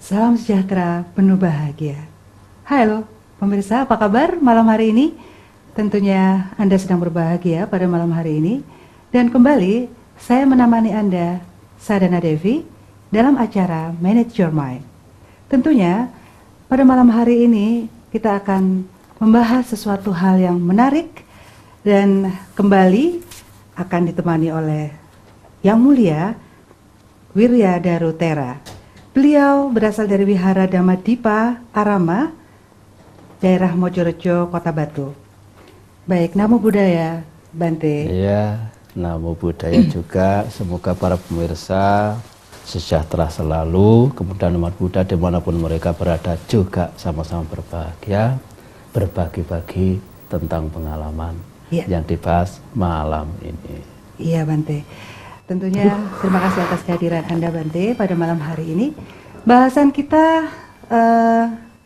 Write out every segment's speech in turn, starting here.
Salam sejahtera, penuh bahagia. Halo, pemirsa, apa kabar malam hari ini? Tentunya Anda sedang berbahagia pada malam hari ini. Dan kembali, saya menemani Anda, Sadana Devi, dalam acara Manage Your Mind. Tentunya, pada malam hari ini, kita akan membahas sesuatu hal yang menarik. Dan kembali akan ditemani oleh Yang Mulia, Wirya Darutera. Beliau berasal dari Wihara Dhamadipa Arama, daerah Mojorejo, Kota Batu. Baik, Namo Buddhaya, Bante. Iya, Namo Buddhaya juga. Semoga para pemirsa sejahtera selalu, kemudian umat Buddha dimanapun mereka berada juga sama-sama berbahagia, berbagi-bagi tentang pengalaman yang dibahas malam ini. Iya, Bante. Tentunya terima kasih atas kehadiran Anda, Bante, pada malam hari ini. Bahasan kita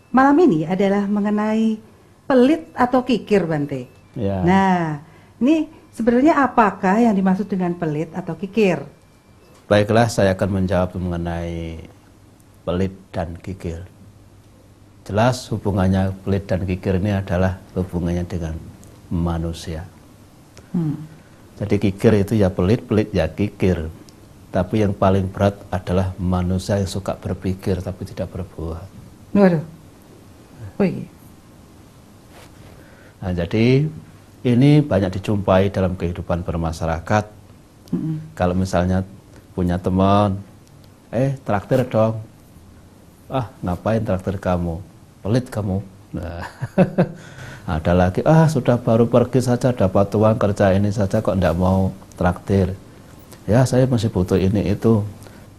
malam ini adalah mengenai pelit atau kikir, Bante. Ya. Nah, ini sebenarnya apakah yang dimaksud dengan pelit atau kikir? Baiklah, saya akan menjawab mengenai pelit dan kikir. Jelas hubungannya pelit dan kikir ini adalah hubungannya dengan manusia. Jadi kikir itu ya pelit, pelit ya kikir. Tapi yang paling berat adalah manusia yang suka berpikir tapi tidak berbuat. Waduh. Wih. Nah, jadi ini banyak dijumpai dalam kehidupan bermasyarakat. Kalau misalnya punya teman, traktir dong. Ah, ngapain traktir kamu? Pelit kamu. Nah, ada lagi, sudah baru pergi saja dapat uang kerja ini saja kok enggak mau traktir. Ya, saya masih butuh ini itu.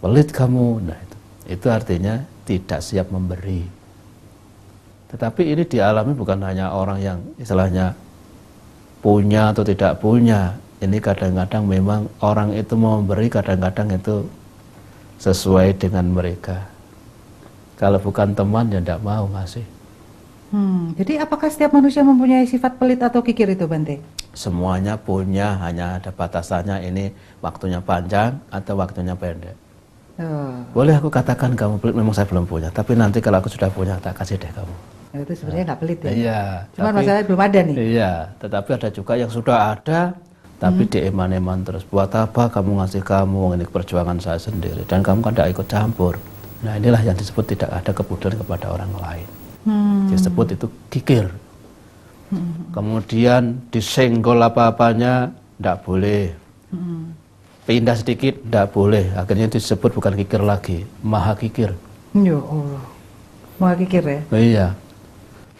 Pelit kamu. Nah, itu artinya tidak siap memberi. Tetapi ini dialami bukan hanya orang yang istilahnya punya atau tidak punya. Ini kadang-kadang memang orang itu mau memberi, kadang-kadang itu sesuai dengan mereka. Kalau bukan teman ya enggak mau ngasih. Jadi apakah setiap manusia mempunyai sifat pelit atau kikir itu, Bante? Semuanya punya, hanya ada batasannya, ini waktunya panjang atau waktunya pendek. Boleh aku katakan kamu pelit, memang saya belum punya, tapi nanti kalau aku sudah punya tak kasih deh kamu. Itu sebenarnya nggak pelit ya? Iya. Cuma masalahnya belum ada nih. Iya, tetapi ada juga yang sudah ada, tapi dieman-eman terus. Buat apa kamu ngasih kamu, ini perjuangan saya sendiri, dan kamu kan tidak ikut campur. Nah, inilah yang disebut tidak ada kepedulian kepada orang lain. Disebut itu kikir. Kemudian disenggol apa-apanya tidak boleh. Pindah sedikit tidak boleh. Akhirnya disebut bukan kikir lagi, maha kikir. Ya Allah, maha kikir ya? Iya.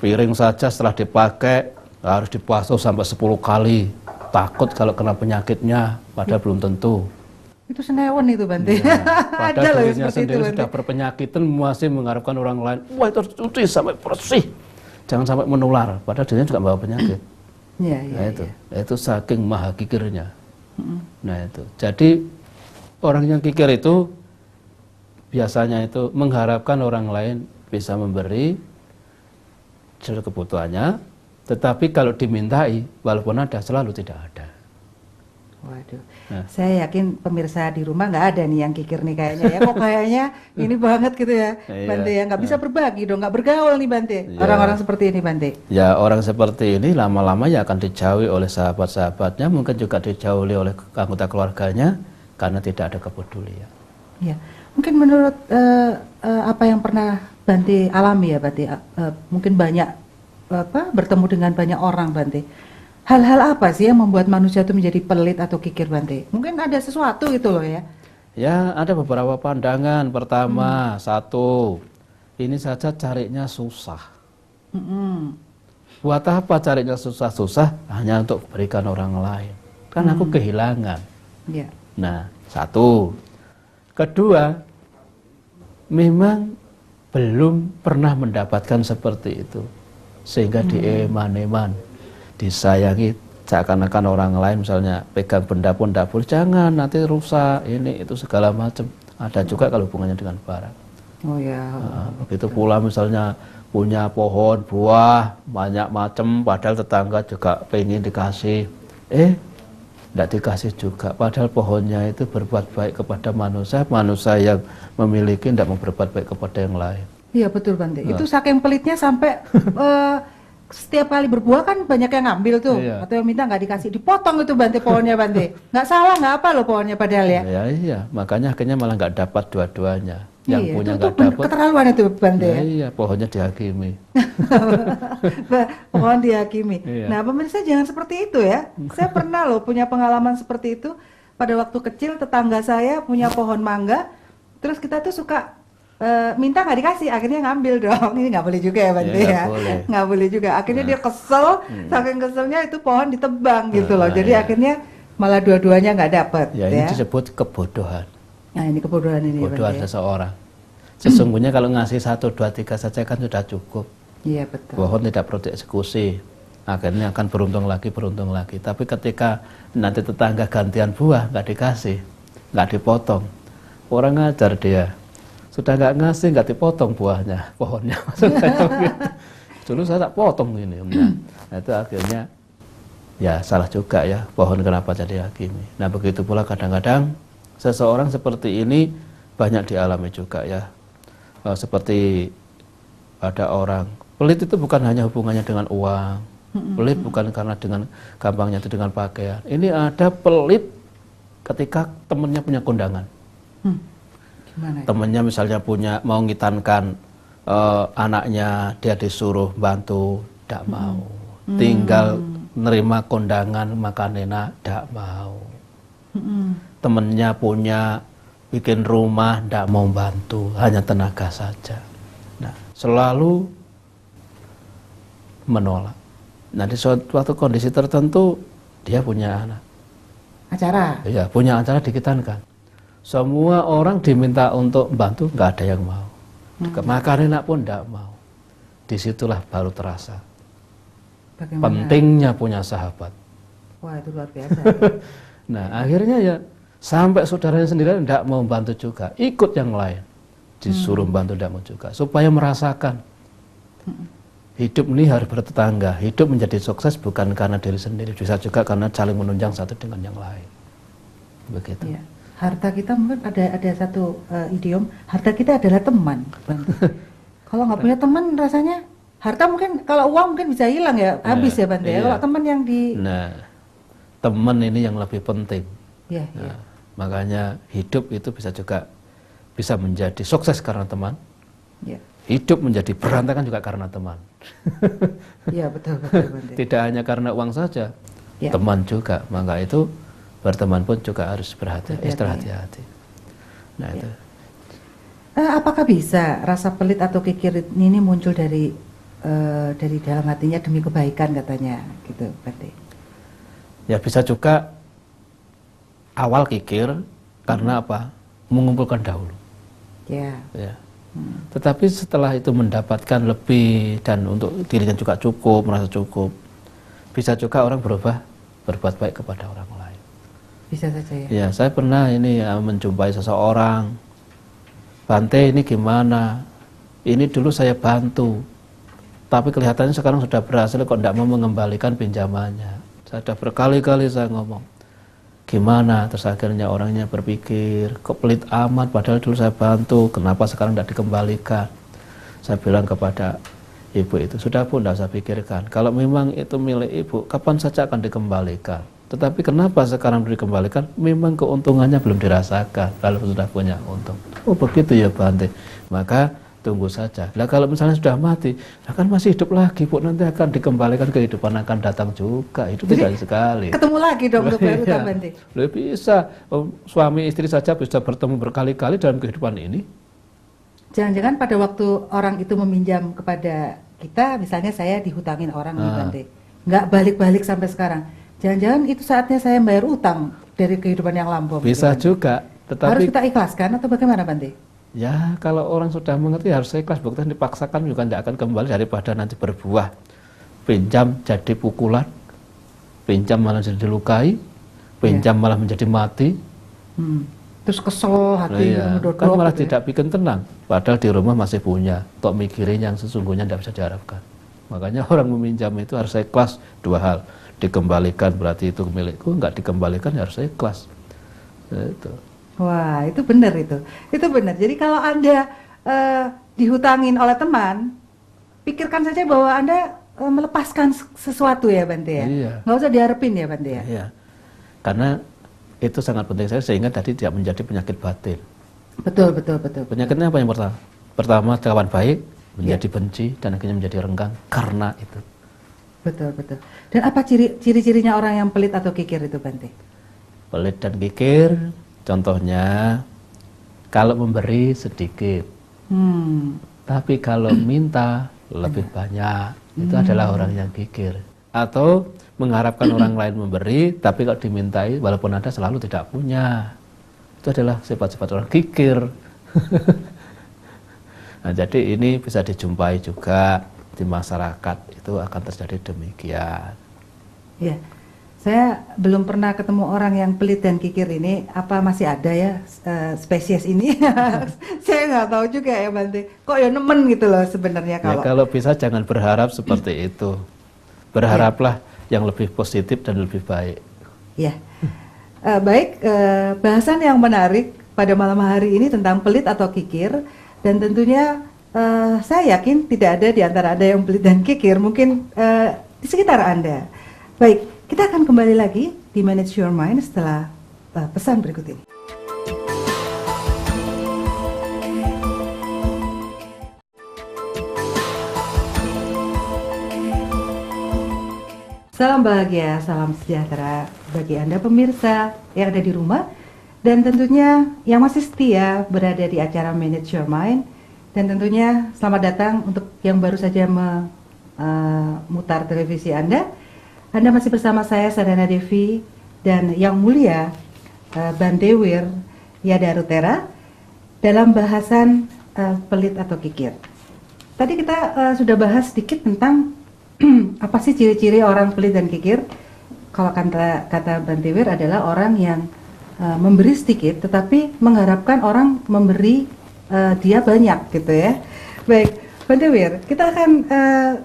Piring saja setelah dipakai harus dibasuh sampai 10 kali. Takut kalau kena penyakitnya, padahal belum tentu. Itu senewan itu, Bante. Ya, padahal dirinya seperti sendiri itu, sudah berpenyakitan masih mengharapkan orang lain, wah itu harus cuci sampai bersih, jangan sampai menular, padahal dirinya juga bawa penyakit. Nah, itu saking maha kikirnya. Nah, itu jadi orang yang kikir itu biasanya itu mengharapkan orang lain bisa memberi sesuai kebutuhannya, tetapi kalau dimintai walaupun ada selalu tidak ada. Waduh, saya yakin pemirsa di rumah nggak ada nih yang kikir nih kayaknya ya. Kok kayaknya ini banget gitu ya, Bante ya, nggak bisa berbagi dong, nggak bergaul nih, Bante. Orang-orang seperti ini, Bante. Ya, orang seperti ini lama-lama ya akan dijauhi oleh sahabat-sahabatnya, mungkin juga dijauhi oleh anggota keluarganya karena tidak ada kepedulian. Ya, mungkin menurut apa yang pernah Bante alami ya, Bante, mungkin banyak bertemu dengan banyak orang, Bante. Hal-hal apa sih yang membuat manusia itu menjadi pelit atau kikir, Bante? Mungkin ada sesuatu gitu loh ya. Ya, ada beberapa pandangan. Pertama, satu, ini saja carinya susah. Buat apa carinya susah-susah? Hanya untuk berikan orang lain. Kan aku kehilangan. Nah, satu. Kedua, memang belum pernah mendapatkan seperti itu. Sehingga dieman-eman, disayangi, seakan-akan orang lain misalnya pegang benda pun tidak boleh, jangan nanti rusak, ini itu segala macam. Ada juga kalau hubungannya dengan barang. Begitu pula misalnya punya pohon buah banyak macam, padahal tetangga juga pengen dikasih, tidak dikasih juga. Padahal pohonnya itu berbuat baik kepada manusia, manusia yang memiliki tidak mau berbuat baik kepada yang lain. Iya betul Bante. Itu saking pelitnya sampai setiap kali berbuah kan banyak yang ngambil tuh, Iya. atau yang minta nggak dikasih, dipotong itu Bante pohonnya Bante. Nggak salah nggak apa loh pohonnya padahal ya. Iya, makanya akhirnya malah nggak dapat dua-duanya. Yang Iya, punya itu nggak dapat. keterlaluan itu Bante ya. Iya, pohonnya dihakimi. Pohon dihakimi. Iya. Nah pemirsa jangan seperti itu ya. Saya pernah loh punya pengalaman seperti itu. Pada waktu kecil tetangga saya punya pohon mangga, terus kita tuh suka minta nggak dikasih, akhirnya ngambil dong. Ini nggak boleh juga ya Bante Iya, ya. nggak boleh. Nggak boleh juga. Akhirnya dia kesel, saking keselnya itu pohon ditebang gitu loh. Jadi iya. akhirnya malah dua-duanya nggak dapet. Ya, ini disebut kebodohan. Nah ini kebodohan ini Kebodohan Bante. seseorang. Sesungguhnya kalau ngasih 1, 2, 3 saja kan sudah cukup. Iya betul. Pohon tidak perlu dieksekusi. Akhirnya akan beruntung lagi. Tapi ketika nanti tetangga gantian buah, nggak dikasih, nggak dipotong. Orang ngajar dia. Sudah nggak ngasih, nggak dipotong buahnya, pohonnya. Dulu saya tak potong ini. Nah, itu akhirnya ya salah juga ya, pohon kenapa jadi hakimi. Nah begitu pula kadang-kadang seseorang seperti ini banyak dialami juga ya. Seperti ada orang pelit itu bukan hanya hubungannya dengan uang, pelit bukan karena dengan gampangnya itu dengan pakaian. Ini ada pelit ketika temannya punya kondangan. Gimana? Temannya misalnya mau ngitankan anaknya, dia disuruh bantu, tidak mau. Tinggal nerima kondangan makan enak, tidak mau. Temennya punya bikin rumah, tidak mau bantu, hanya tenaga saja. Nah, selalu menolak. Nah, di suatu kondisi tertentu dia punya anak. Acara? Iya, punya acara dikitankan. Semua orang diminta untuk bantu, nggak ada yang mau. Makan enak pun tidak mau. Disitulah baru terasa Bagaimana? pentingnya punya sahabat. Wah itu luar biasa. Nah, akhirnya ya sampai saudaranya sendiri tidak mau bantu juga, ikut yang lain, disuruh bantu tidak mau juga, supaya merasakan hidup ini harus bertetangga. Hidup menjadi sukses bukan karena diri sendiri, bisa juga karena saling menunjang satu dengan yang lain. Begitu. Ya. Harta kita mungkin ada satu idiom, harta kita adalah teman. Kalau nggak punya teman rasanya harta mungkin, kalau uang mungkin bisa hilang ya, habis ya Bante. Iya. Kalau teman yang di Nah, teman ini yang lebih penting. ya, Nah, ya. makanya hidup itu bisa menjadi sukses karena teman. Ya. Hidup menjadi berantakan juga karena teman. Ya betul Bante. Tidak hanya karena uang saja, Ya. teman juga. Maka itu berteman pun juga harus Berhati-hati. hati-hati. Nah Ya. itu. Apakah bisa rasa pelit atau kikir ini muncul dari dalam hatinya demi kebaikan katanya, gitu Bante? Ya bisa juga awal kikir karena apa? Mengumpulkan dahulu. Ya. Ya. Tetapi setelah itu mendapatkan lebih dan untuk dirinya juga cukup, merasa cukup, bisa juga orang berbuat baik kepada orang lain. Bisa saja ya. Ya, saya pernah ini ya, menjumpai seseorang, Bante ini gimana? Ini dulu saya bantu, tapi kelihatannya sekarang sudah berhasil kok tidak mau mengembalikan pinjamannya. Saya sudah berkali-kali saya ngomong, gimana? Terus akhirnya orangnya berpikir, kok pelit amat, padahal dulu saya bantu, kenapa sekarang tidak dikembalikan? Saya bilang kepada ibu itu, sudah pun tidak usah pikirkan, kalau memang itu milik ibu, kapan saja akan dikembalikan. Tetapi kenapa sekarang dikembalikan? Memang keuntungannya belum dirasakan, kalau sudah punya untung. Oh begitu ya Bante, maka tunggu saja. Nah kalau misalnya sudah mati, akan masih hidup lagi Bu, nanti akan dikembalikan, kehidupan akan datang juga. Itu tidak sekali. Ketemu lagi dong untuk bayar utang Iya. Bante. Loh, bisa suami istri saja bisa bertemu berkali-kali dalam kehidupan ini. Jangan-jangan pada waktu orang itu meminjam kepada kita, misalnya saya dihutangin orang nih Bante, nggak balik-balik sampai sekarang. Jangan-jangan itu saatnya saya bayar utang dari kehidupan yang lampau. Bisa gitu, juga, Bante. tetapi Harus kita ikhlaskan atau bagaimana Bante? ya kalau orang sudah mengerti harus ikhlas, bukan dipaksakan juga tidak akan kembali, daripada nanti berbuah. Pinjam jadi pukulan, pinjam malah jadi dilukai, pinjam malah menjadi mati. Terus kesel hati, Iya, ngedodok kan malah gitu ya. tidak bikin tenang, padahal di rumah masih punya, tok mikirin yang sesungguhnya tidak bisa diharapkan. Makanya orang meminjam itu harus ikhlas dua hal, dikembalikan berarti itu milikku, nggak dikembalikan ya harus ikhlas. Itu. Wah, itu benar itu. Itu benar. Jadi kalau Anda dihutangin oleh teman, pikirkan saja bahwa Anda melepaskan sesuatu ya Bante ya. Iya. Nggak usah diharapin ya Bante ya. Iya. Karena itu sangat penting saya sehingga tadi tidak menjadi penyakit batin. Betul, betul, betul. Penyakitnya apa yang pertama? Pertama kawan baik menjadi benci dan akhirnya menjadi renggang karena itu. Betul, betul. Dan apa ciri-cirinya orang yang pelit atau kikir itu Bante? Pelit dan kikir, contohnya kalau memberi sedikit, tapi kalau minta lebih banyak, itu adalah orang yang kikir. Atau mengharapkan orang lain memberi, tapi kalau dimintai walaupun ada selalu tidak punya. Itu adalah sifat-sifat orang kikir. Nah, jadi ini bisa dijumpai juga di masyarakat, itu akan terjadi demikian. Ya, saya belum pernah ketemu orang yang pelit dan kikir ini. Apa masih ada ya spesies ini? Saya nggak tahu juga ya Bante. Kok ya nemen gitu loh sebenarnya kalau. Ya, kalau bisa jangan berharap seperti itu. Berharaplah yang lebih positif dan lebih baik. Ya, baik. Bahasan yang menarik pada malam hari ini tentang pelit atau kikir. Dan tentunya saya yakin tidak ada di antara Anda yang pelit dan kikir, mungkin di sekitar Anda. Baik, kita akan kembali lagi di Manage Your Mind setelah pesan berikut ini. Salam bahagia, salam sejahtera bagi Anda pemirsa yang ada di rumah. Dan tentunya yang masih setia berada di acara Manage Your Mind. Dan tentunya selamat datang untuk yang baru saja memutar televisi Anda. Anda masih bersama saya Sadana Devi dan Yang Mulia Bante Wir Yadarutera dalam bahasan pelit atau kikir. Tadi kita sudah bahas sedikit tentang apa sih ciri-ciri orang pelit dan kikir. Kalau kata Bante Wir adalah orang yang memberi sedikit tetapi mengharapkan orang memberi dia banyak gitu ya. Baik, Bante Wir, kita akan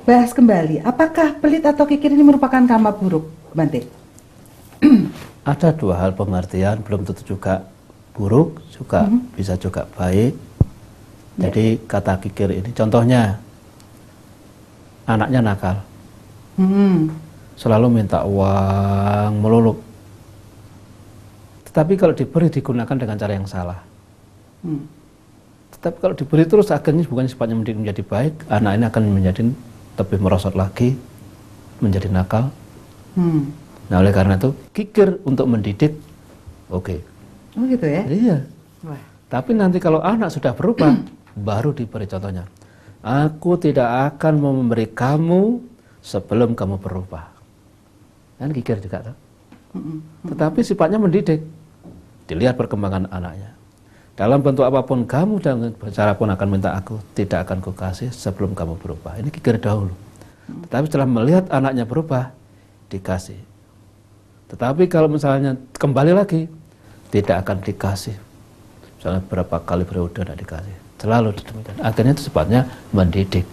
bahas kembali apakah pelit atau kikir ini merupakan karma buruk, Bante? Ada dua hal pengertian, belum tentu juga buruk, juga bisa juga baik. Jadi kata kikir ini contohnya anaknya nakal, selalu minta uang melulu. Tapi kalau diberi digunakan dengan cara yang salah. Tetapi kalau diberi terus akhirnya bukan sifatnya menjadi baik, anak ini akan menjadi lebih merosot lagi, menjadi nakal. Nah oleh karena itu kikir untuk mendidik, oke. Oh gitu ya? Iya. Wah. Tapi nanti kalau anak sudah berubah, baru diberi contohnya. Aku tidak akan memberi kamu sebelum kamu berubah. Kan kikir juga, toh? Tetapi sifatnya mendidik. Dilihat perkembangan anaknya. Dalam bentuk apapun kamu dan cara pun akan minta aku, tidak akan kukasih sebelum kamu berubah. Ini kikir dahulu. Tetapi setelah melihat anaknya berubah, dikasih. Tetapi kalau misalnya kembali lagi, tidak akan dikasih. Misalnya berapa kali periode tidak dikasih. Selalu demikian. Akhirnya itu sifatnya mendidik.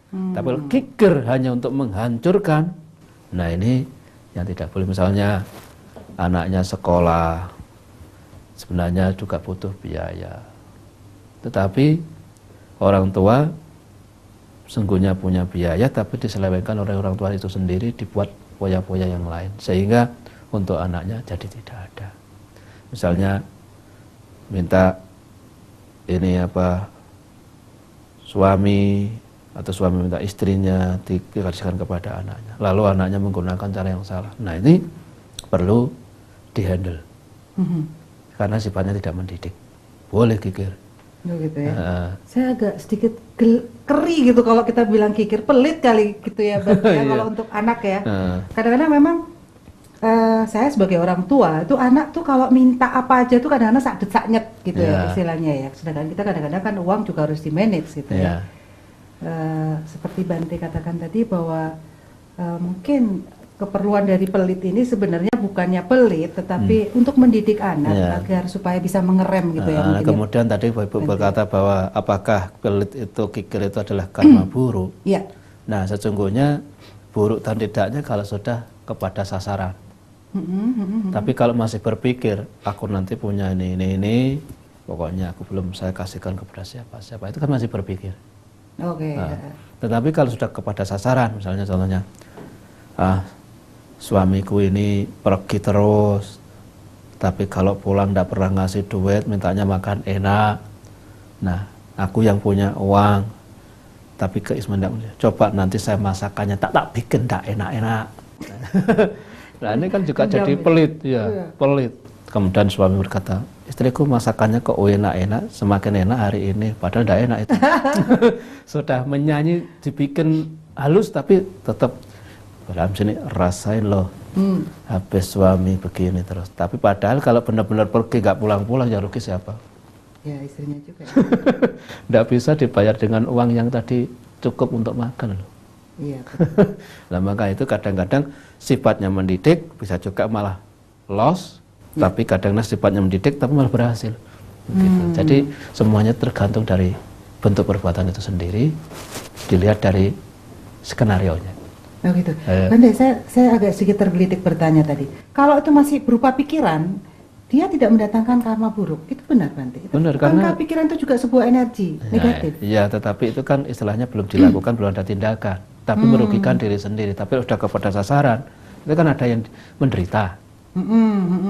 Tapi kalau kikir hanya untuk menghancurkan, nah ini yang tidak boleh. Misalnya anaknya sekolah, sebenarnya juga butuh biaya. Tetapi orang tua sungguhnya punya biaya, tapi diselewengkan oleh orang tua itu sendiri, dibuat poya-poya yang lain. Sehingga untuk anaknya jadi tidak ada. Misalnya minta ini apa, suami atau suami minta istrinya dikasihkan kepada anaknya. Lalu anaknya menggunakan cara yang salah. Nah ini perlu dihandle. Karena sifatnya tidak mendidik. Boleh kikir. Oh gitu ya. Saya agak sedikit keri gitu kalau kita bilang kikir, pelit kali gitu ya, kalau untuk anak ya. Kadang-kadang memang saya sebagai orang tua itu anak tuh kalau minta apa aja tuh kadang-kadang sak-nyet gitu ya istilahnya ya. Sedangkan kita kadang-kadang kan uang juga harus di manage gitu ya. Seperti Bante katakan tadi bahwa mungkin keperluan dari pelit ini sebenarnya bukannya pelit, tetapi untuk mendidik anak agar supaya bisa mengerem gitu ya. Kemudian tadi Ibu berkata bahwa apakah pelit itu, kikir itu adalah karma buruk. Iya. Nah sesungguhnya buruk dan tidaknya kalau sudah kepada sasaran. Tapi kalau masih berpikir, aku nanti punya ini, pokoknya aku belum saya kasihkan kepada siapa, itu kan masih berpikir. Oke. Nah, tetapi kalau sudah kepada sasaran, misalnya contohnya, suamiku ini pergi terus, tapi kalau pulang tidak pernah ngasih duit, mintanya makan enak. Nah, aku yang punya uang, tapi keislaman coba nanti saya masakannya tak bikin tak enak-enak. Nah ini kan juga jadi pelit, ya, pelit. Kemudian suami berkata, istriku masakannya kok enak-enak, semakin enak hari ini, padahal tidak enak itu. Sudah menyanyi, dibikin halus, tapi tetap dalam sini rasain loh, habis suami begini terus. Tapi padahal kalau benar-benar pergi nggak pulang-pulang, ya rugi siapa? Ya istrinya juga. Tidak bisa dibayar dengan uang yang tadi cukup untuk makan loh. Iya. Nah maka itu kadang-kadang sifatnya mendidik bisa juga malah loss, tapi kadang sifatnya mendidik tapi malah berhasil. Gitu. Jadi semuanya tergantung dari bentuk perbuatan itu sendiri, dilihat dari skenarionya. Oh gitu. Bante, saya agak sedikit tergelitik bertanya tadi. Kalau itu masih berupa pikiran, dia tidak mendatangkan karma buruk. Itu benar, Bante? Benar, karena pikiran itu juga sebuah energi negatif. Iya, tetapi itu kan istilahnya belum dilakukan, belum ada tindakan. Tapi merugikan diri sendiri. Tapi sudah kepada sasaran, itu kan ada yang menderita.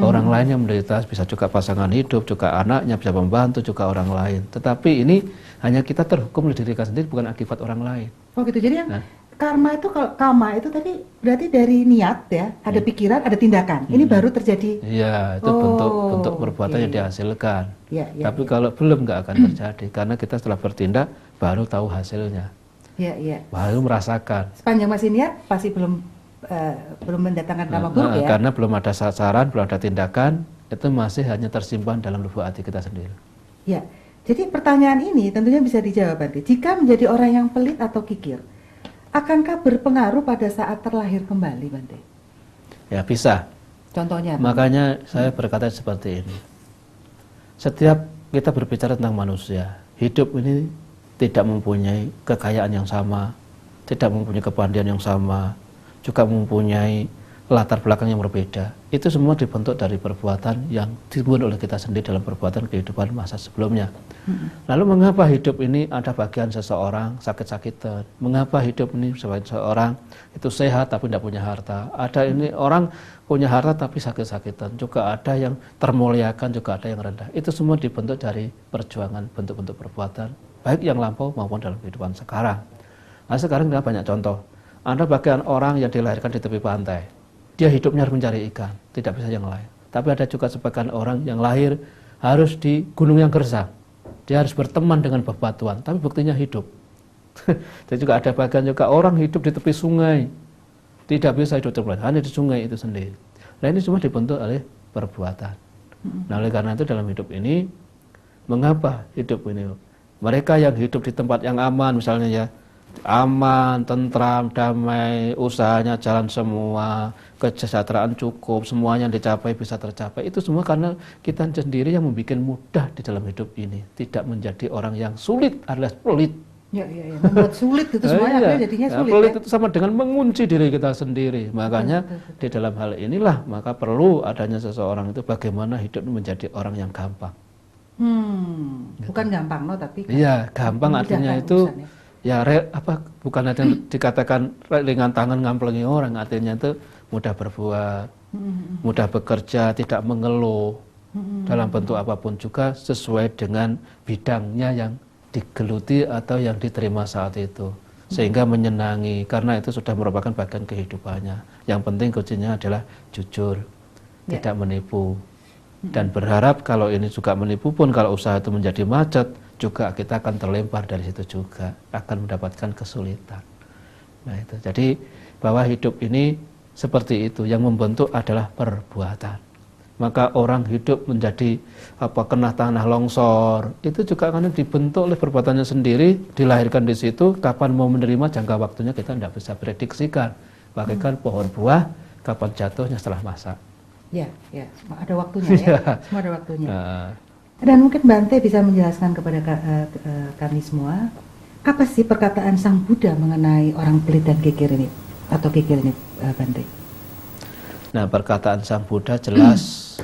Orang lain yang menderita, bisa juga pasangan hidup, juga anaknya, bisa membantu juga orang lain. Tetapi ini hanya kita terhukum oleh diri kita sendiri, bukan akibat orang lain. Oh gitu, jadi yang karma itu, kalau karma itu tadi berarti dari niat ya, ada pikiran, ada tindakan. Ini baru terjadi. Iya, itu bentuk perbuatan yang dihasilkan. Tapi kalau belum nggak akan terjadi, karena kita setelah bertindak baru tahu hasilnya. Baru merasakan. Sepanjang masih niat pasti belum mendatangkan karma buruk ya. Karena belum ada sasaran, belum ada tindakan, itu masih hanya tersimpan dalam lubuk hati kita sendiri. Ya, jadi pertanyaan ini tentunya bisa dijawab nanti. Jika menjadi orang yang pelit atau kikir, akankah berpengaruh pada saat terlahir kembali, Bante? Ya bisa. Contohnya? Makanya saya berkata seperti ini. Setiap kita berbicara tentang manusia, hidup ini tidak mempunyai kekayaan yang sama, tidak mempunyai kepandaian yang sama, juga mempunyai latar belakang yang berbeda. Itu semua dibentuk dari perbuatan yang dibuat oleh kita sendiri dalam perbuatan kehidupan masa sebelumnya. Lalu mengapa hidup ini ada bagian seseorang sakit-sakitan? Mengapa hidup ini seseorang itu sehat tapi tidak punya harta? Ada ini orang punya harta tapi sakit-sakitan. Juga ada yang termuliakan, juga ada yang rendah. Itu semua dibentuk dari perjuangan bentuk-bentuk perbuatan, baik yang lampau maupun dalam kehidupan sekarang. Nah sekarang kita banyak contoh. Ada bagian orang yang dilahirkan di tepi pantai. Dia hidupnya harus mencari ikan, tidak bisa yang lain. Tapi ada juga sebagian orang yang lahir harus di gunung yang gersang. Dia harus berteman dengan bebatuan, tapi buktinya hidup. Dan juga ada bagian juga orang hidup di tepi sungai. Tidak bisa hidup terus, hanya di sungai itu sendiri. Nah ini semua dibentuk oleh perbuatan. Nah oleh karena itu dalam hidup ini, mengapa hidup ini? Mereka yang hidup di tempat yang aman, misalnya ya, aman, tentram, damai, usahanya jalan semua, kesejahteraan cukup, semuanya dicapai, bisa tercapai. Itu semua karena kita sendiri yang membuat mudah di dalam hidup ini. Tidak menjadi orang yang sulit alias pelit. Ya, membuat sulit itu semuanya jadinya sulit. Pelit itu sama dengan mengunci diri kita sendiri. Makanya di dalam hal inilah maka perlu adanya seseorang itu bagaimana hidup menjadi orang yang gampang. Bukan gampang tapi iya, gampang artinya itu ya bukan ada yang dikatakan ringan tangan ngamplengi orang, artinya itu mudah berbuat, mudah bekerja, tidak mengeluh dalam bentuk apapun juga sesuai dengan bidangnya yang digeluti atau yang diterima saat itu, sehingga menyenangi karena itu sudah merupakan bagian kehidupannya. Yang penting kuncinya adalah jujur, tidak menipu. Dan berharap kalau ini juga menipu pun kalau usaha itu menjadi macet, juga kita akan terlempar dari situ juga, akan mendapatkan kesulitan. Nah itu, jadi bahwa hidup ini seperti itu, yang membentuk adalah perbuatan. Maka orang hidup menjadi kena tanah longsor, itu juga akan dibentuk oleh perbuatannya sendiri, dilahirkan di situ, kapan mau menerima jangka waktunya kita tidak bisa prediksikan. Bagaikan pohon buah, kapan jatuhnya setelah masa. Ya, ada waktunya ya, semua ada waktunya. Dan mungkin Bante bisa menjelaskan kepada kami semua, apa sih perkataan Sang Buddha mengenai orang pelit dan kikir ini, atau kikir ini, Bante? Nah, perkataan Sang Buddha jelas.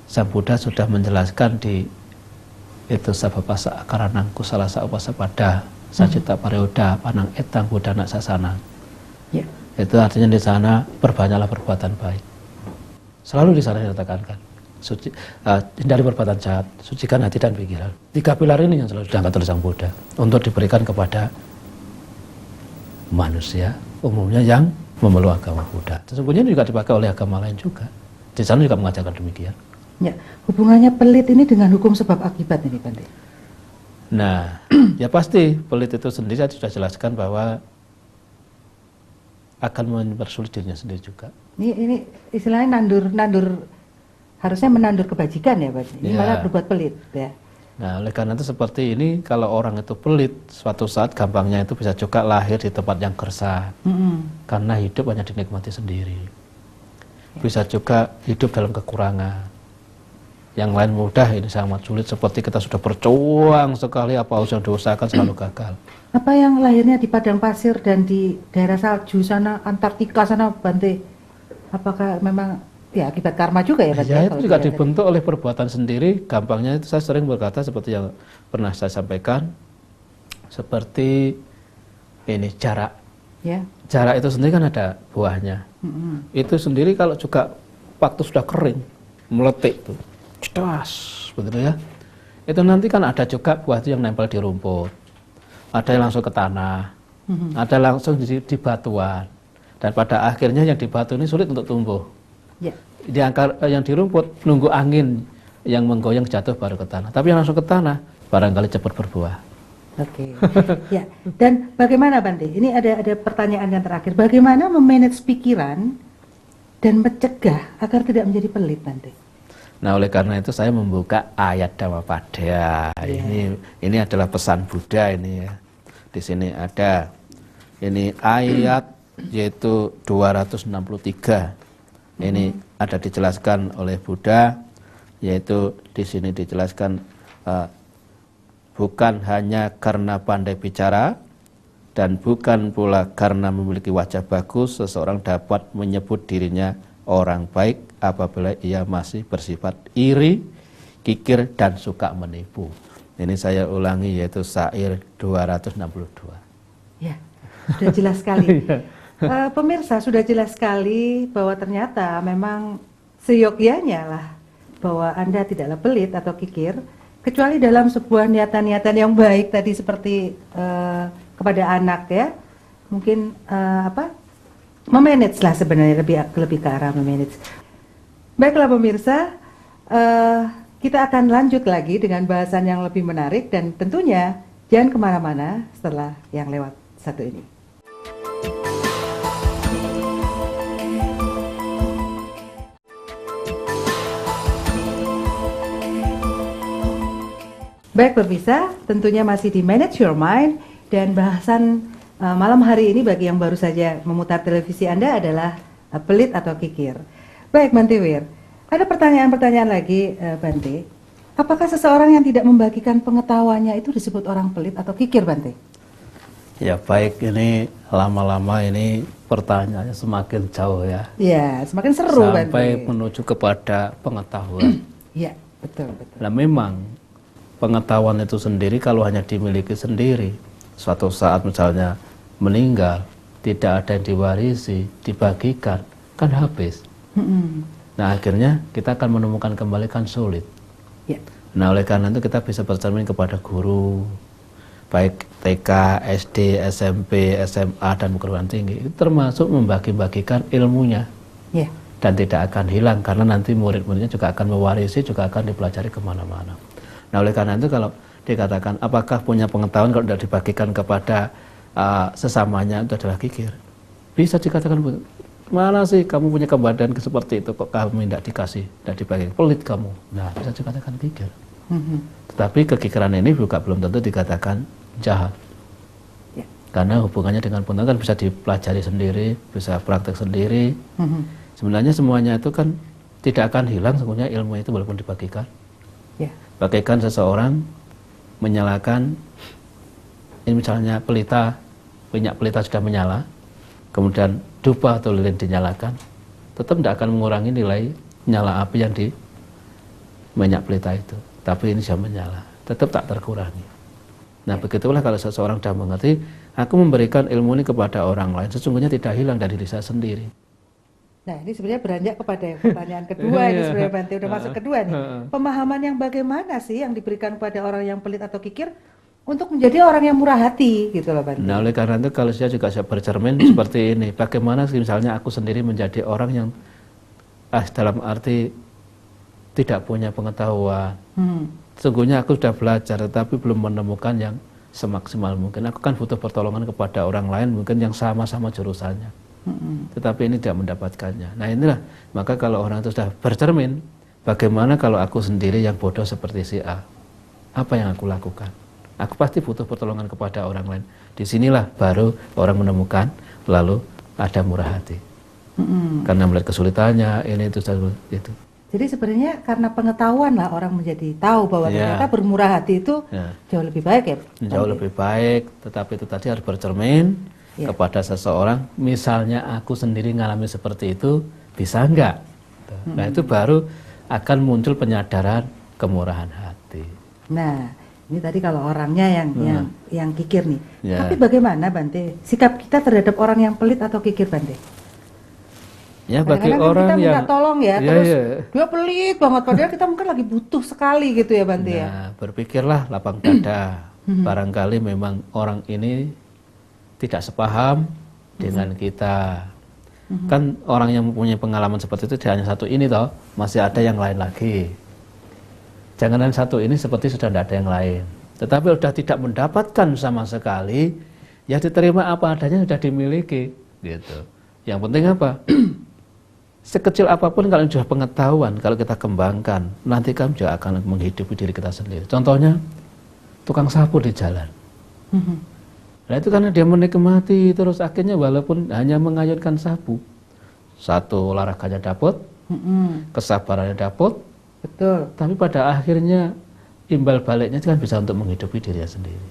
Sang Buddha sudah menjelaskan di itu sabapasa karanang kusala saupasa pada sajita parioda panang etang budana sasana. Ya. Itu artinya di sana perbanyaklah perbuatan baik. Selalu di sana ditekankan. Hindari perbuatan jahat, sucikan hati dan pikiran. 3 pilar ini yang selalu diangkat oleh Sang Buddha untuk diberikan kepada manusia umumnya yang memeluk agama Buddha. Sesungguhnya juga dipakai oleh agama lain juga. Di sana juga mengajarkan demikian. Ya, hubungannya pelit ini dengan hukum sebab akibat ini, Bante. Nah, ya pasti pelit itu sendiri saya sudah jelaskan bahwa akan mempersulit dirinya sendiri juga. Ini istilahnya nandur harusnya menandur kebajikan ya, Bante. Ini Ya. malah berbuat pelit, ya. Nah, oleh karena itu seperti ini, kalau orang itu pelit, suatu saat gampangnya itu bisa juga lahir di tempat yang gersang. Karena hidup hanya dinikmati sendiri. Bisa juga hidup dalam kekurangan. Yang lain mudah, ini sangat sulit, seperti kita sudah berjuang sekali, apa yang diusahakan selalu gagal. Apa yang lahirnya di padang pasir dan di daerah salju sana, Antartika sana, Bante? Apakah memang ya akibat karma juga ya, Bante? Ya, Kalau itu juga dilihat dibentuk oleh perbuatan sendiri. Gampangnya itu saya sering berkata seperti yang pernah saya sampaikan, seperti ini jarak. ya. Jarak itu sendiri kan ada buahnya. Itu sendiri kalau juga waktu sudah kering, meletik tuh, cedas, begitu ya. Itu nanti kan ada juga buah itu yang nempel di rumput, ada yang langsung ke tanah, ada langsung di batuan, dan pada akhirnya yang di batu ini sulit untuk tumbuh. Ya. Yang di rumput nunggu angin yang menggoyang jatuh baru ke tanah. Tapi yang langsung ke tanah barangkali cepat berbuah. Oke. Ya. Dan bagaimana, Bante? Ini ada pertanyaan yang terakhir. Bagaimana memanage pikiran dan mencegah agar tidak menjadi pelit, Bante? Nah, oleh karena itu saya membuka ayat Dhammapada. Ini adalah pesan Buddha ini ya. Di sini ada ini ayat yaitu 263. Ini ada dijelaskan oleh Buddha, yaitu di sini dijelaskan bukan hanya karena pandai bicara dan bukan pula karena memiliki wajah bagus seseorang dapat menyebut dirinya orang baik apabila ia masih bersifat iri, kikir, dan suka menipu. Ini saya ulangi, yaitu syair 262. Ya, sudah jelas sekali. Pemirsa, sudah jelas sekali bahwa ternyata memang seyogyanya lah bahwa Anda tidaklah pelit atau kikir, kecuali dalam sebuah niatan-niatan yang baik tadi seperti kepada anak ya. Mungkin memanage lah sebenarnya, lebih ke arah memanage. Baiklah pemirsa, kita akan lanjut lagi dengan bahasan yang lebih menarik dan tentunya jangan kemana-mana setelah yang lewat satu ini. Baik pemirsa, tentunya masih di Manage Your Mind dan bahasan malam hari ini bagi yang baru saja memutar televisi Anda adalah pelit atau kikir. Baik Bante Wir, ada pertanyaan-pertanyaan lagi Bante. Apakah seseorang yang tidak membagikan pengetahuannya itu disebut orang pelit atau kikir, Bante? Ya baik, ini lama-lama ini pertanyaannya semakin jauh ya. Ya, semakin seru Bante. Sampai menuju kepada pengetahuan. Ya, betul. Nah memang pengetahuan itu sendiri kalau hanya dimiliki sendiri, suatu saat misalnya meninggal, tidak ada yang diwarisi, dibagikan, kan habis. Nah akhirnya kita akan menemukan kembali kan sulit. Ya. Nah oleh karena itu kita bisa bercermin kepada guru, baik TK, SD, SMP, SMA, dan perguruan tinggi, itu termasuk membagi-bagikan ilmunya. Ya. Dan tidak akan hilang, karena nanti murid-muridnya juga akan mewarisi, juga akan dipelajari kemana-mana. Nah oleh karena itu kalau dikatakan apakah punya pengetahuan kalau tidak dibagikan kepada sesamanya itu adalah kikir, bisa dikatakan mana sih kamu punya kebadan seperti itu kok kamu tidak dikasih, tidak dibagi, pelit kamu. Nah bisa dikatakan kikir. Tetapi kekikiran ini juga belum tentu dikatakan jahat. Ya. Karena hubungannya dengan pengetahuan kan bisa dipelajari sendiri, bisa praktek sendiri. Sebenarnya semuanya itu kan tidak akan hilang sebenarnya ilmu itu walaupun dibagikan. Ya. Bagaikan seseorang menyalakan, ini misalnya pelita, minyak pelita sudah menyala, kemudian dupa atau lilin dinyalakan, tetap tidak akan mengurangi nilai nyala api yang di minyak pelita itu. Tapi ini sudah menyala, tetap tak terkurangi. Nah begitulah kalau seseorang sudah mengerti, aku memberikan ilmu ini kepada orang lain, sesungguhnya tidak hilang dari diri saya sendiri. Nah ini sebenarnya beranjak kepada pertanyaan kedua ini sebenarnya Bante, udah masuk kedua nih. Pemahaman yang bagaimana sih yang diberikan kepada orang yang pelit atau kikir untuk menjadi orang yang murah hati gitu loh Bante. Nah oleh karena itu kalau saya juga saya bercermin seperti ini, bagaimana misalnya aku sendiri menjadi orang yang dalam arti tidak punya pengetahuan. Sesungguhnya aku sudah belajar tetapi belum menemukan yang semaksimal mungkin. Aku kan butuh pertolongan kepada orang lain mungkin yang sama-sama jurusannya. Tetapi ini tidak mendapatkannya. Nah inilah, maka kalau orang itu sudah bercermin, bagaimana kalau aku sendiri yang bodoh seperti si A, apa yang aku lakukan? Aku pasti butuh pertolongan kepada orang lain. Disinilah baru orang menemukan, lalu ada murah hati. Karena melihat kesulitannya, ini itu. Jadi sebenarnya karena pengetahuan lah orang menjadi tahu bahwa ternyata bermurah hati itu jauh lebih baik ya. Jauh lebih baik, tetapi itu tadi harus bercermin kepada seseorang. Misalnya aku sendiri ngalami seperti itu, bisa enggak? Nah itu baru akan muncul penyadaran kemurahan hati. Nah ini tadi kalau orangnya yang kikir nih. Tapi bagaimana Bante sikap kita terhadap orang yang pelit atau kikir Bante? Ya bagi kadang-kadang orang kita minta yang tolong ya, terus dia pelit banget padahal kita mungkin lagi butuh sekali gitu ya Bante ya. Nah, berpikirlah lapang dada. Barangkali memang orang ini tidak sepaham dengan kita. Kan orang yang mempunyai pengalaman seperti itu hanya satu ini toh, masih ada yang lain lagi. Jangan hanya satu ini seperti sudah tidak ada yang lain. Tetapi sudah tidak mendapatkan sama sekali, ya diterima apa adanya sudah dimiliki gitu. Yang penting apa? Sekecil apapun kalau sudah pengetahuan, kalau kita kembangkan, nanti kami juga akan menghidupi diri kita sendiri. Contohnya, tukang sapu di jalan. Nah itu karena dia menikmati, terus akhirnya walaupun hanya mengayunkan sapu, satu olahraganya dapat, kesabarannya dapat, betul. Tapi pada akhirnya imbal baliknya kan bisa untuk menghidupi dirinya sendiri.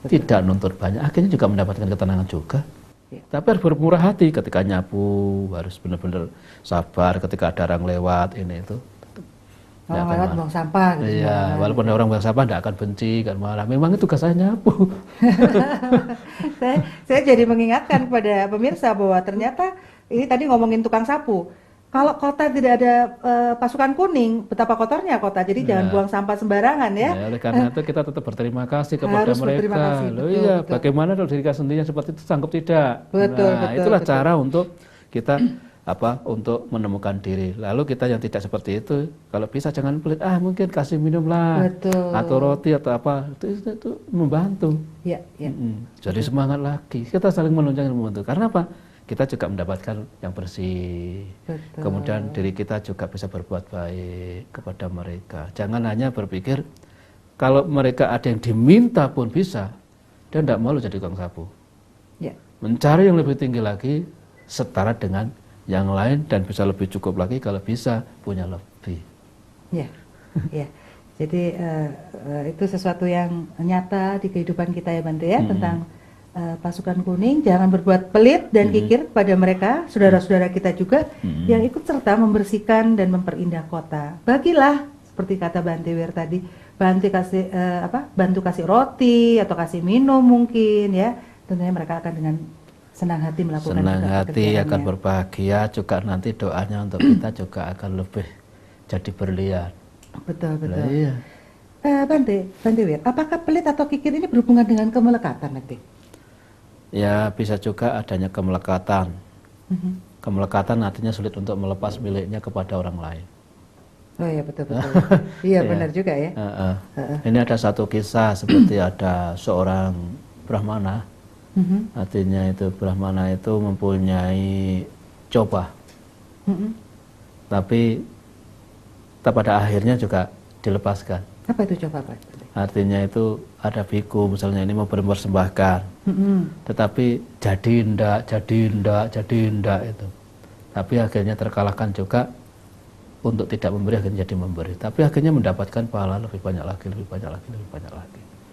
Betul. Tidak nuntut banyak, akhirnya juga mendapatkan ketenangan juga. Ya. Tapi harus bermurah hati ketika nyapu, harus benar-benar sabar ketika ada orang lewat ini itu. Orang lewat buang sampah gitu. Iya, walaupun orang buang sampah tidak akan benci, kan malah memang itu tugas saya nyapu. saya jadi mengingatkan kepada pemirsa bahwa ternyata ini tadi ngomongin tukang sapu. Kalau kota tidak ada pasukan kuning, betapa kotornya kota. Jadi jangan buang sampah sembarangan ya. Oleh karena itu kita tetap berterima kasih kepada harus mereka. Berterima kasih, Loh iya, bagaimana kalau diri kita sendiri seperti itu sanggup tidak? Betul, itulah cara untuk kita untuk menemukan diri. Lalu kita yang tidak seperti itu, kalau bisa jangan pelit, mungkin kasih minum lah, atau roti atau apa, itu membantu. Ya. Jadi semangat lagi. Kita saling menunjang dan membantu. Karena apa? Kita juga mendapatkan yang bersih. Betul. Kemudian diri kita juga bisa berbuat baik kepada mereka. Jangan hanya berpikir kalau mereka ada yang diminta pun bisa, dan tidak malu jadi tukang sapu. Ya. Mencari yang lebih tinggi lagi, setara dengan yang lain dan bisa lebih cukup lagi kalau bisa punya lebih. Ya. Jadi itu sesuatu yang nyata di kehidupan kita ya Bante ya, tentang pasukan kuning, jangan berbuat pelit dan kikir pada mereka, saudara-saudara kita juga yang ikut serta membersihkan dan memperindah kota. Bagilah seperti kata Bante Wir tadi, bantu kasih roti atau kasih minum mungkin ya. Tentunya mereka akan dengan senang hati melakukan senang hati akan berbahagia, juga nanti doanya untuk kita juga akan lebih jadi berlian. Betul. Nah, iya. Bante Wir, apakah pelit atau kikir ini berhubungan dengan kemelekatan nanti? Ya bisa juga adanya kemelekatan. Kemelekatan artinya sulit untuk melepas miliknya kepada orang lain. Oh iya betul. Iya benar juga ya. Ini ada satu kisah seperti ada seorang Brahmana. Artinya itu Brahmana itu mempunyai coba. Tapi pada akhirnya juga dilepaskan. Apa itu coba Pak? Artinya itu ada biku misalnya ini mau mempersembahkan, tetapi jadi ndak itu. Tapi akhirnya terkalahkan juga untuk tidak memberi, akhirnya jadi memberi. Tapi akhirnya mendapatkan pahala lebih banyak lagi.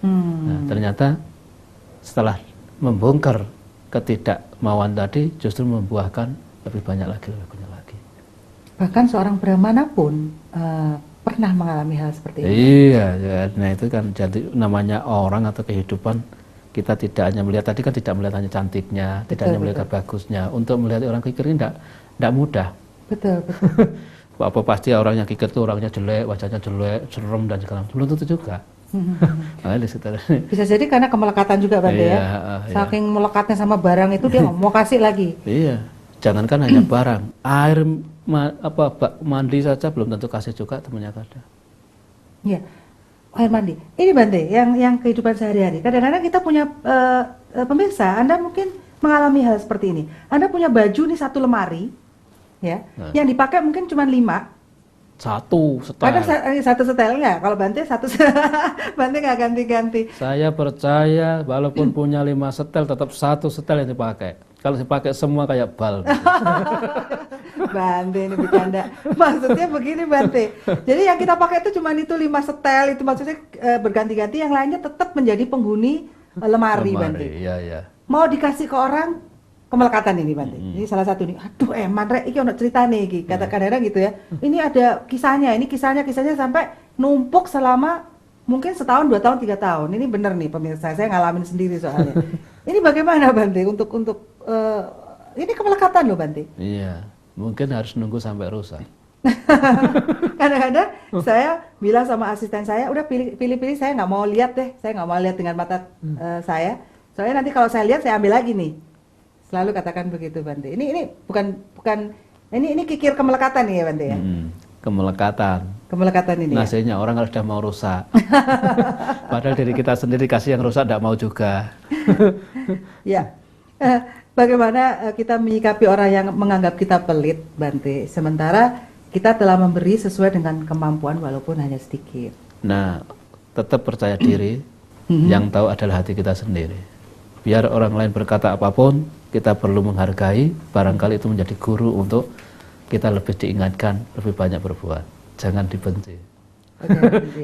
Nah, ternyata setelah membongkar ketidakmauan tadi justru membuahkan lebih banyak lagi. Bahkan seorang Brahmana pun pernah mengalami hal seperti ini. Iya, ya. Nah itu kan jadi namanya orang atau kehidupan, kita tidak hanya melihat, tadi kan tidak melihat hanya cantiknya, tidak hanya melihat bagusnya. Untuk melihat orang kikir ini tidak mudah. Betul, betul. Apa pasti orang yang kikir itu orangnya jelek, wajahnya jelek, serem dan segala macam. Belum tentu juga. Nah, Bisa jadi karena kemelekatan juga Bante ya. Saking melekatnya sama barang itu dia nggak mau kasih lagi. Iya, jangankan hanya barang, air mandi saja belum tentu kasih juga temannya kada. Iya, air mandi. Ini Bante, yang kehidupan sehari-hari. Kadang-kadang kita punya pemirsa, Anda mungkin mengalami hal seperti ini. Anda punya baju nih satu lemari, ya, yang dipakai mungkin cuma 5. Satu setel. Ada satu setel nggak? Kalau Bante satu Bante nggak ganti-ganti. Saya percaya walaupun punya 5 setel tetap satu setel yang dipakai. Kalau dipakai semua kayak bal. Bante ini bercanda. Maksudnya begini Bante. Jadi yang kita pakai itu cuma itu 5 setel, itu maksudnya berganti-ganti, yang lainnya tetap menjadi penghuni lemari Bante. Iya, iya. Mau dikasih ke orang, kemelekatan ini Bante. Ini salah satu nih. Aduh eman rek, iki ono cerita nih iki. Kadang-kadang gitu ya. Ini ada kisahnya, ini kisahnya sampai numpuk selama mungkin setahun, 2 tahun, 3 tahun. Ini bener nih pemirsa, saya ngalamin sendiri soalnya. Ini bagaimana Bante untuk ini kemelekatan loh Bante. Iya, mungkin harus nunggu sampai rusak. Kadang-kadang saya bilang sama asisten saya, udah pilih-pilih, saya nggak mau lihat deh, saya nggak mau lihat dengan mata saya. Soalnya nanti kalau saya lihat saya ambil lagi nih. Selalu katakan begitu Bante. Ini bukan ini kikir kemelekatan nih ya Bante ya. Kemelekatan ini. Nasinya orang kalau sudah mau rusak. Padahal diri kita sendiri kasih yang rusak tidak mau juga. Ya. Bagaimana kita menyikapi orang yang menganggap kita pelit Bante, sementara kita telah memberi sesuai dengan kemampuan walaupun hanya sedikit. Nah, tetap percaya diri. Yang tahu adalah hati kita sendiri. Biar orang lain berkata apapun, kita perlu menghargai, barangkali itu menjadi guru untuk kita lebih diingatkan, lebih banyak berbuat. Jangan dibenci.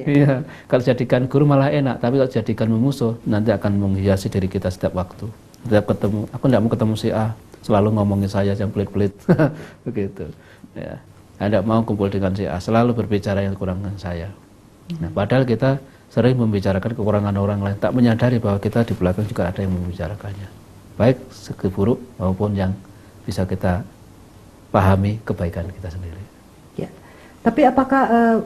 Iya, kalau jadikan guru malah enak, tapi kalau jadikan musuh, nanti akan menghiasi diri kita setiap waktu. Setiap ketemu, aku tidak mau ketemu si A, selalu ngomongin saya yang pelit-pelit, begitu. Ya, tidak mau kumpul dengan si A, selalu berbicara yang kekurangan saya. Nah, padahal kita sering membicarakan kekurangan orang lain, tak menyadari bahwa kita di belakang juga ada yang membicarakannya. Baik segi buruk maupun yang bisa kita pahami kebaikan kita sendiri. Ya, tapi apakah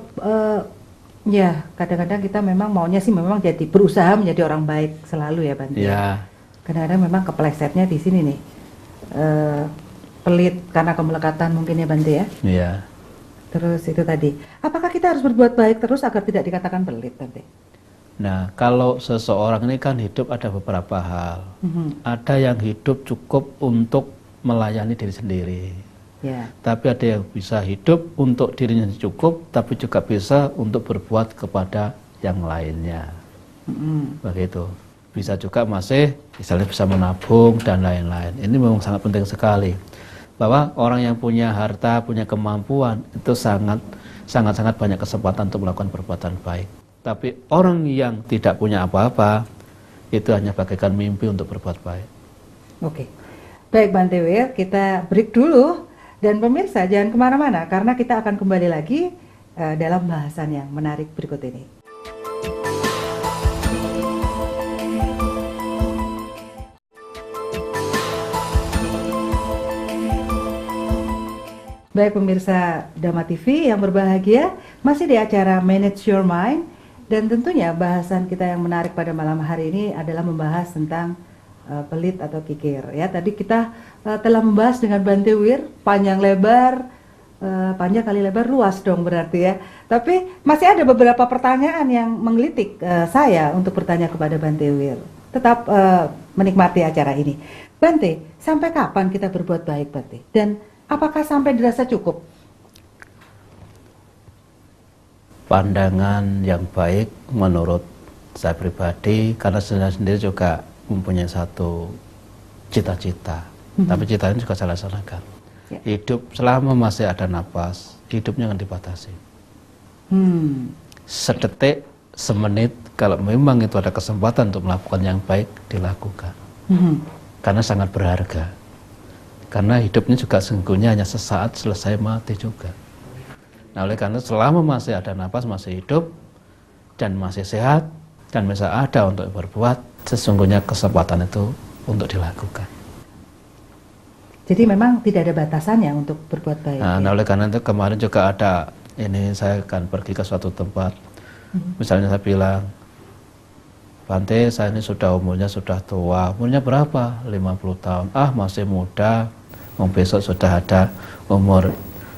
ya kadang-kadang kita memang maunya sih memang jadi berusaha menjadi orang baik selalu ya Bante. Ya. Kadang-kadang memang keplesetnya di sini nih, pelit karena kemelekatan mungkin ya Bante ya. Iya. Terus itu tadi, apakah kita harus berbuat baik terus agar tidak dikatakan pelit Bante? Nah, kalau seseorang ini kan hidup ada beberapa hal. Ada yang hidup cukup untuk melayani diri sendiri. Yeah. Tapi ada yang bisa hidup untuk dirinya cukup, tapi juga bisa untuk berbuat kepada yang lainnya. Begitu. Bisa juga masih, misalnya bisa menabung dan lain-lain. Ini memang sangat penting sekali. Bahwa orang yang punya harta, punya kemampuan, itu sangat banyak kesempatan untuk melakukan perbuatan baik. Tapi orang yang tidak punya apa-apa, itu hanya bagaikan mimpi untuk berbuat baik. Oke, baik Bante Wir, kita break dulu. Dan pemirsa jangan kemana-mana, karena kita akan kembali lagi dalam bahasan yang menarik berikut ini. Baik pemirsa Dhamma TV yang berbahagia, masih di acara Manage Your Mind. Dan tentunya bahasan kita yang menarik pada malam hari ini adalah membahas tentang pelit atau kikir. Ya, tadi kita telah membahas dengan Bante Wir panjang lebar, panjang kali lebar luas dong berarti ya. Tapi masih ada beberapa pertanyaan yang menggelitik saya untuk bertanya kepada Bante Wir. Tetap menikmati acara ini. Bante, sampai kapan kita berbuat baik Bante? Dan apakah sampai dirasa cukup? Pandangan yang baik menurut saya pribadi, karena saya sendiri juga mempunyai satu cita-cita, tapi cita ini juga saya laksanakan. Ya. Hidup selama masih ada napas, hidupnya akan dibatasi. Sedetik, semenit, kalau memang itu ada kesempatan untuk melakukan yang baik, dilakukan. Karena sangat berharga. Karena hidupnya juga sesungguhnya hanya sesaat, selesai mati juga. Nah, oleh karena selama masih ada napas, masih hidup, dan masih sehat, dan masih ada untuk berbuat, sesungguhnya kesempatan itu untuk dilakukan. Jadi memang tidak ada batasannya untuk berbuat baik. Nah, oleh karena itu kemarin juga ada, ini saya akan pergi ke suatu tempat, misalnya saya bilang, Bante, saya ini sudah umurnya sudah tua. Umurnya berapa? 50 tahun. Ah, masih muda. Besok sudah ada umur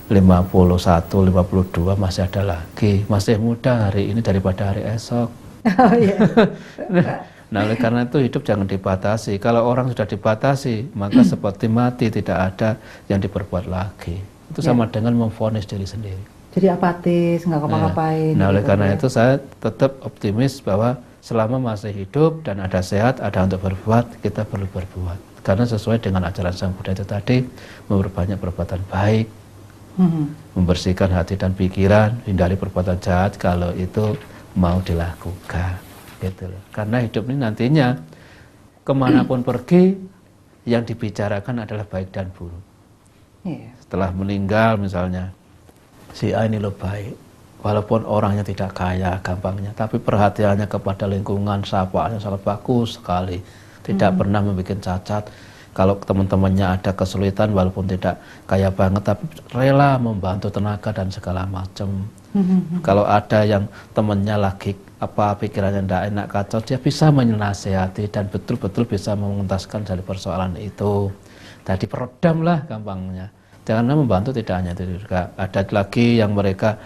51, 52, masih ada lagi. Masih muda hari ini daripada hari esok. Oh iya. Nah, oleh karena itu hidup jangan dibatasi. Kalau orang sudah dibatasi, maka seperti mati, tidak ada yang diperbuat lagi. Itu sama dengan memvonis diri sendiri. Jadi apatis, nggak ngapa-ngapain. Nah, oleh karena itu saya tetap optimis bahwa selama masih hidup dan ada sehat, ada untuk berbuat, kita perlu berbuat. Karena sesuai dengan ajaran Sang Buddha itu tadi, memperbanyak perbuatan baik, membersihkan hati dan pikiran, hindari perbuatan jahat kalau itu mau dilakukan. Gitu loh. Karena hidup ini nantinya, kemanapun pergi, yang dibicarakan adalah baik dan buruk. Setelah meninggal misalnya, si A ini lo baik. Walaupun orangnya tidak kaya gampangnya, tapi perhatiannya kepada lingkungan, sapaannya sangat bagus sekali. Tidak pernah membuat cacat. Kalau teman-temannya ada kesulitan, walaupun tidak kaya banget, tapi rela membantu tenaga dan segala macam. Kalau ada yang temannya lagi pikirannya tidak enak, kacau, dia bisa menasehati dan betul-betul bisa mengentaskan dari persoalan itu. Jadi peredam lah gampangnya. Karena membantu tidak hanya itu juga. Ada lagi yang mereka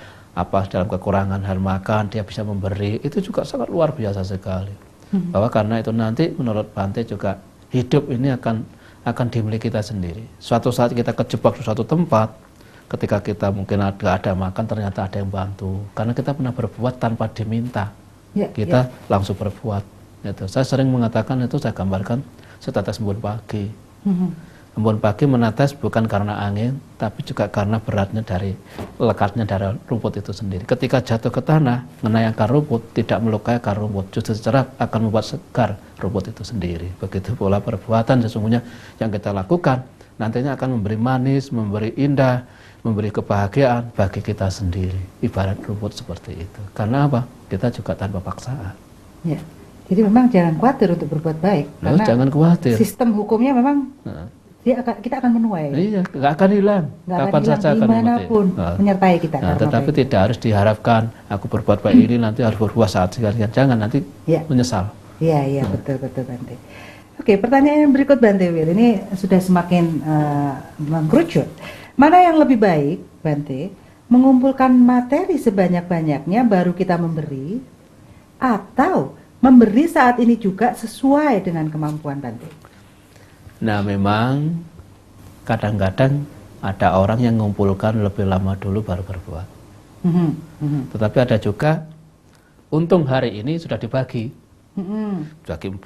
dalam kekurangan hal makan, dia bisa memberi, itu juga sangat luar biasa sekali. Bahwa karena itu nanti menurut Bante juga hidup ini akan dimiliki kita sendiri. Suatu saat kita kejebak di suatu tempat, ketika kita mungkin ada makan, ternyata ada yang bantu. Karena kita pernah berbuat tanpa diminta, kita langsung berbuat. Gitu. Saya sering mengatakan itu, saya gambarkan setetes embun pagi. Embun pagi menetes bukan karena angin, tapi juga karena beratnya lekatnya dari rumput itu sendiri. Ketika jatuh ke tanah, mengenai akar rumput, tidak melukai akar rumput, justru secara akan membuat segar rumput itu sendiri. Begitu pula perbuatan sesungguhnya yang kita lakukan, nantinya akan memberi manis, memberi indah, memberi kebahagiaan bagi kita sendiri. Ibarat rumput seperti itu. Karena apa? Kita juga tanpa paksaan. Ya. Jadi memang jangan khawatir untuk berbuat baik. Karena jangan khawatir. Sistem hukumnya memang kita akan menuai. Iya, nggak akan hilang. Kapan saja akan dimanapun menyertai kita. Tetapi tidak harus diharapkan aku berbuat baik ini nanti harus berbuat saat sekalian. Jangan nanti menyesal. Iya, betul Bante. Oke, pertanyaan yang berikut Bante Wil, ini sudah semakin mengkerucut. Mana yang lebih baik, Bante, mengumpulkan materi sebanyak-banyaknya baru kita memberi, atau memberi saat ini juga sesuai dengan kemampuan Bante? Nah, memang kadang-kadang ada orang yang mengumpulkan lebih lama dulu baru berbuat. Tetapi ada juga, untung hari ini sudah dibagi. Bagi 4.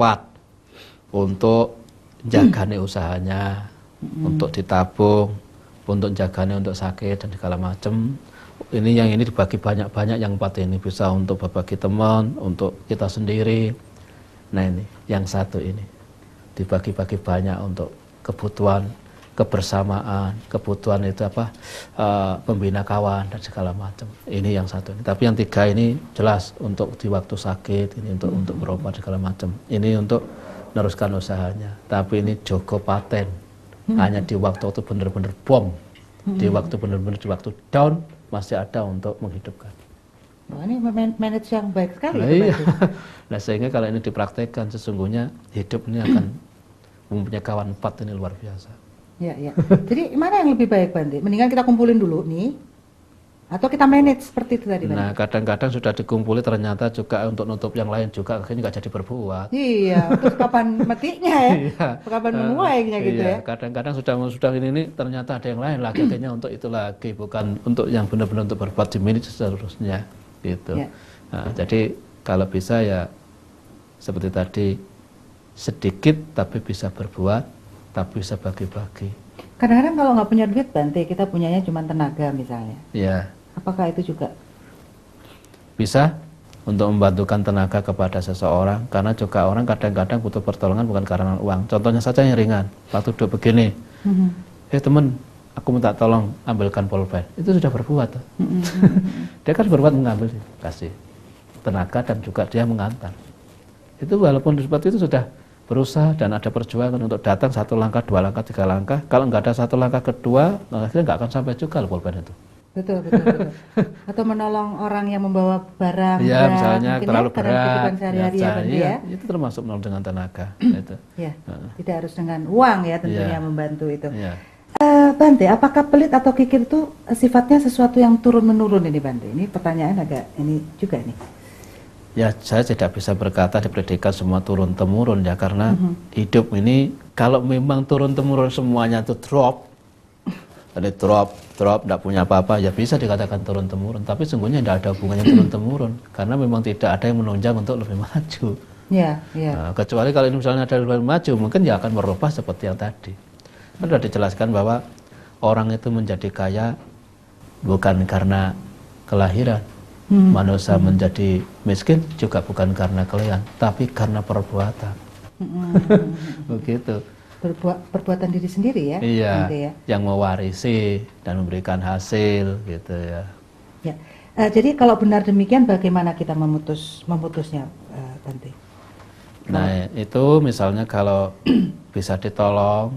Untuk jagane usahanya, untuk ditabung, untuk jagane untuk sakit dan segala macam. Yang ini dibagi banyak-banyak, yang 4 ini bisa untuk berbagi teman, untuk kita sendiri. Nah, ini yang 1 ini dibagi-bagi banyak untuk kebutuhan kebersamaan, kebutuhan itu pembina kawan dan segala macam. Ini yang 1 ini. Tapi yang 3 ini jelas untuk di waktu sakit, ini untuk berobat segala macam. Ini untuk meneruskan usahanya. Tapi ini jogo paten. Hanya di waktu itu benar-benar bom. Di waktu benar-benar di waktu down masih ada untuk menghidupkan. Wah, ini manage yang baik sekali. Iya. Nah, sehingga kalau ini dipraktekkan sesungguhnya hidup ini akan mempunyai kawan 4 ini luar biasa. Ya. Jadi mana yang lebih baik Bante? Mendingan kita kumpulin dulu nih, atau kita manage seperti itu tadi Bante? Nah, kadang-kadang sudah dikumpuli ternyata juga untuk nutup yang lain juga akhirnya nggak jadi berbuat. Iya, terus kapan matinya ya? Kapan menuainya gitu ya? Kadang-kadang sudah ini ternyata ada yang lain lagi akhirnya untuk itu lagi, bukan untuk yang benar-benar untuk berbuat di minit seterusnya gitu. Nah, jadi kalau bisa ya seperti tadi, sedikit tapi bisa berbuat, tapi bisa bagi-bagi. Kadang-kadang kalau nggak punya duit Bante, kita punyanya cuma tenaga misalnya. Ya. Apakah itu juga bisa untuk membantukan tenaga kepada seseorang? Karena juga orang kadang-kadang butuh pertolongan bukan karena uang. Contohnya saja yang ringan, waktu duduk begini. Teman, aku minta tolong ambilkan pulpen, itu sudah berbuat. Dia kan berbuat mengambil, kasih tenaga dan juga dia mengantar. Itu walaupun seperti itu sudah berusaha dan ada perjuangan untuk datang 1 langkah, 2 langkah, 3 langkah. Kalau nggak ada 1 langkah kedua, akhirnya nggak akan sampai juga loh pulpen itu. Betul. Atau menolong orang yang membawa barang ya, berat, misalnya terlalu dalam berat, kehidupan sehari-hari ya. Itu termasuk menolong dengan tenaga. Itu. Ya, tidak harus dengan uang ya tentunya membantu itu. Ya. Bante, apakah pelit atau kikir itu sifatnya sesuatu yang turun-menurun ini Bante? Ini pertanyaan agak ini juga nih. Ya, saya tidak bisa berkata dipredikat semua turun-temurun ya, karena hidup ini kalau memang turun-temurun semuanya itu drop, jadi drop, tidak punya apa-apa, ya bisa dikatakan turun-temurun. Tapi sungguhnya tidak ada hubungannya turun-temurun, karena memang tidak ada yang menunjang untuk lebih maju. Ya. Nah, kecuali kalau ini misalnya ada yang lebih maju, mungkin ya akan merubah seperti yang tadi. Kan sudah dijelaskan bahwa orang itu menjadi kaya bukan karena kelahiran. Manusia menjadi miskin juga bukan karena kalian, tapi karena perbuatan. Begitu. Perbuatan diri sendiri ya. Iya. Yang mewarisi dan memberikan hasil gitu ya. Ya. Jadi kalau benar demikian, bagaimana kita memutusnya, Bante? Nah itu misalnya kalau bisa ditolong,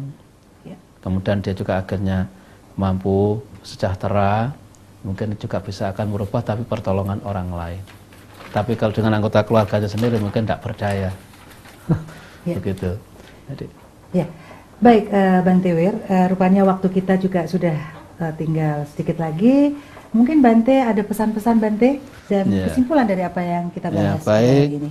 kemudian dia juga akhirnya mampu sejahtera, mungkin juga bisa akan merubah tapi pertolongan orang lain. Tapi kalau dengan anggota keluarganya sendiri mungkin tidak percaya. Begitu. Jadi. Ya, baik Bante Wir, rupanya waktu kita juga sudah tinggal sedikit lagi. Mungkin Bante ada pesan-pesan Bante dan kesimpulan dari apa yang kita bahas hari ini.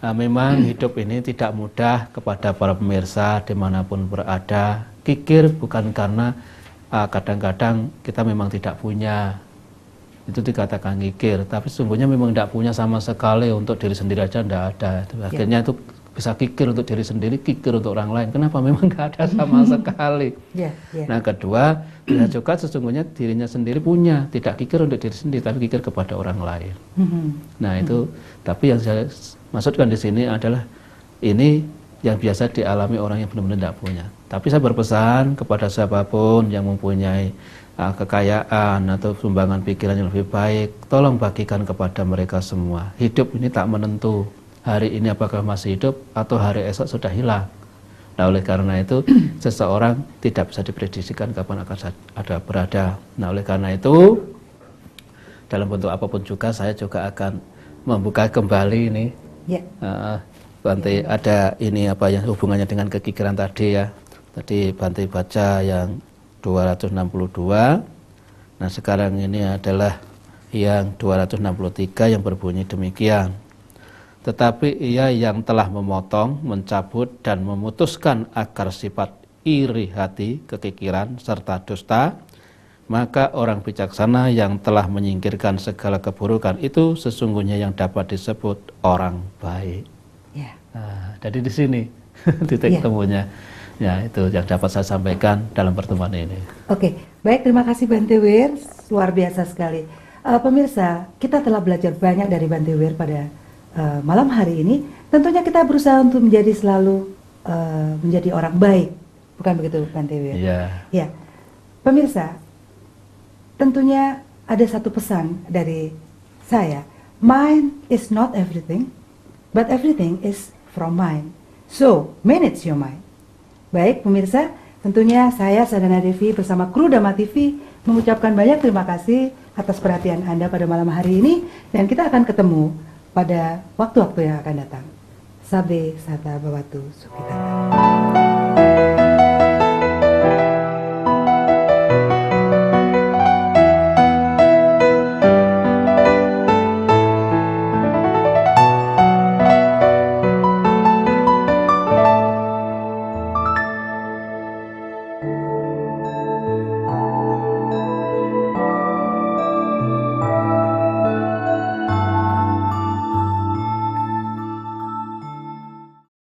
Memang hidup ini tidak mudah kepada para pemirsa dimanapun berada. Kikir bukan karena kadang-kadang kita memang tidak punya, itu dikatakan kikir, tapi sesungguhnya memang tidak punya sama sekali, untuk diri sendiri aja tidak ada. Akhirnya itu bisa kikir untuk diri sendiri, kikir untuk orang lain. Kenapa? Memang nggak ada sama sekali. Nah kedua, bisa juga sesungguhnya dirinya sendiri punya, tidak kikir untuk diri sendiri, tapi kikir kepada orang lain. Nah itu, tapi yang saya maksudkan di sini adalah ini yang biasa dialami orang yang benar-benar tidak punya. Tapi saya berpesan kepada siapapun yang mempunyai kekayaan atau sumbangan pikiran yang lebih baik, tolong bagikan kepada mereka semua. Hidup ini tak menentu, hari ini apakah masih hidup atau hari esok sudah hilang. Nah oleh karena itu seseorang tidak bisa diprediksikan kapan akan ada berada. Nah oleh karena itu dalam bentuk apapun juga saya juga akan membuka kembali ini. Bante ada ini apa yang hubungannya dengan kekikiran tadi ya. Tadi Bante baca yang 262. Nah sekarang ini adalah yang 263 yang berbunyi demikian. Tetapi ia yang telah memotong, mencabut dan memutuskan akar sifat iri hati, kekikiran serta dusta, maka orang bijaksana yang telah menyingkirkan segala keburukan itu sesungguhnya yang dapat disebut orang baik. Nah, jadi di sini titik temunya. Ya, itu yang dapat saya sampaikan dalam pertemuan ini. Oke, baik, terima kasih Bante Wir, luar biasa sekali. Pemirsa, kita telah belajar banyak dari Bante Wir pada malam hari ini. Tentunya kita berusaha untuk menjadi selalu menjadi orang baik, bukan begitu Bante Wir? Ya, pemirsa, tentunya ada satu pesan dari saya. Mind is not everything, but everything is from mind. So, manage your mind. Baik pemirsa, tentunya saya Sadana Devi bersama kru Dhamma TV mengucapkan banyak terima kasih atas perhatian Anda pada malam hari ini, dan kita akan ketemu pada waktu-waktu yang akan datang. Sabe Sata Bawatu Sukitata.